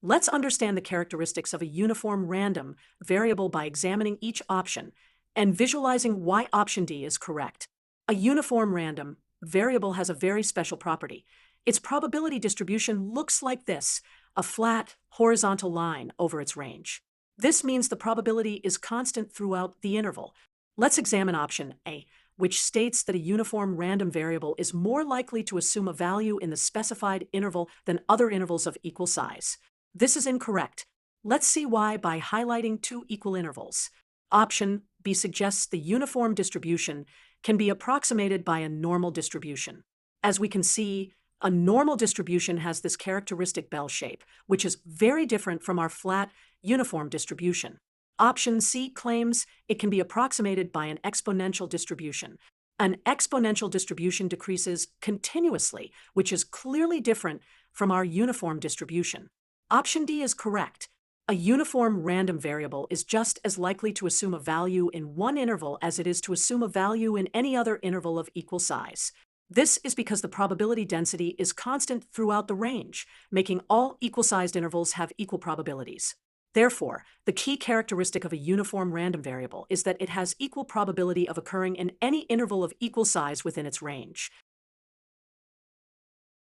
Let's understand the characteristics of a uniform random variable by examining each option and visualizing why option D is correct. A uniform random variable has a very special property. Its probability distribution looks like this, a flat, horizontal line over its range. This means the probability is constant throughout the interval. Let's examine option A, which states that a uniform random variable is more likely to assume a value in the specified interval than other intervals of equal size. This is incorrect. Let's see why by highlighting two equal intervals. Option B suggests the uniform distribution can be approximated by a normal distribution. As we can see, a normal distribution has this characteristic bell shape, which is very different from our flat, uniform distribution. Option C claims it can be approximated by an exponential distribution. An exponential distribution decreases continuously, which is clearly different from our uniform distribution. Option D is correct. A uniform random variable is just as likely to assume a value in one interval as it is to assume a value in any other interval of equal size. This is because the probability density is constant throughout the range, making all equal-sized intervals have equal probabilities. Therefore, the key characteristic of a uniform random variable is that it has equal probability of occurring in any interval of equal size within its range.